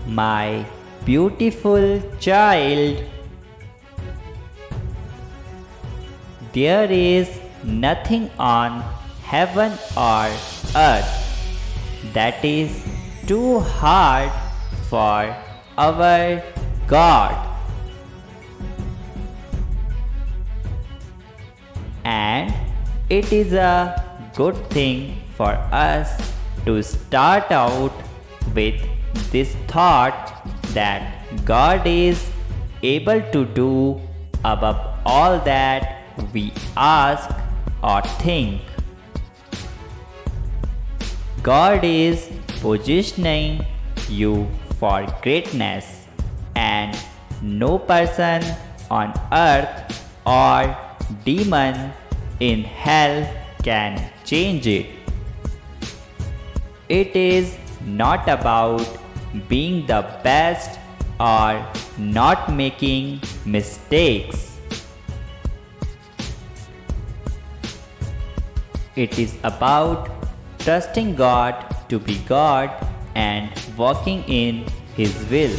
My beautiful child, there is nothing on heaven or earth that is too hard for our God. And it is a good thing for us to start out with this thought that God is able to do above all that we ask or think. God is positioning you for greatness, and no person on earth or demon in hell can change it. It is not about being the best or not making mistakes. It is about trusting God to be God and walking in His will.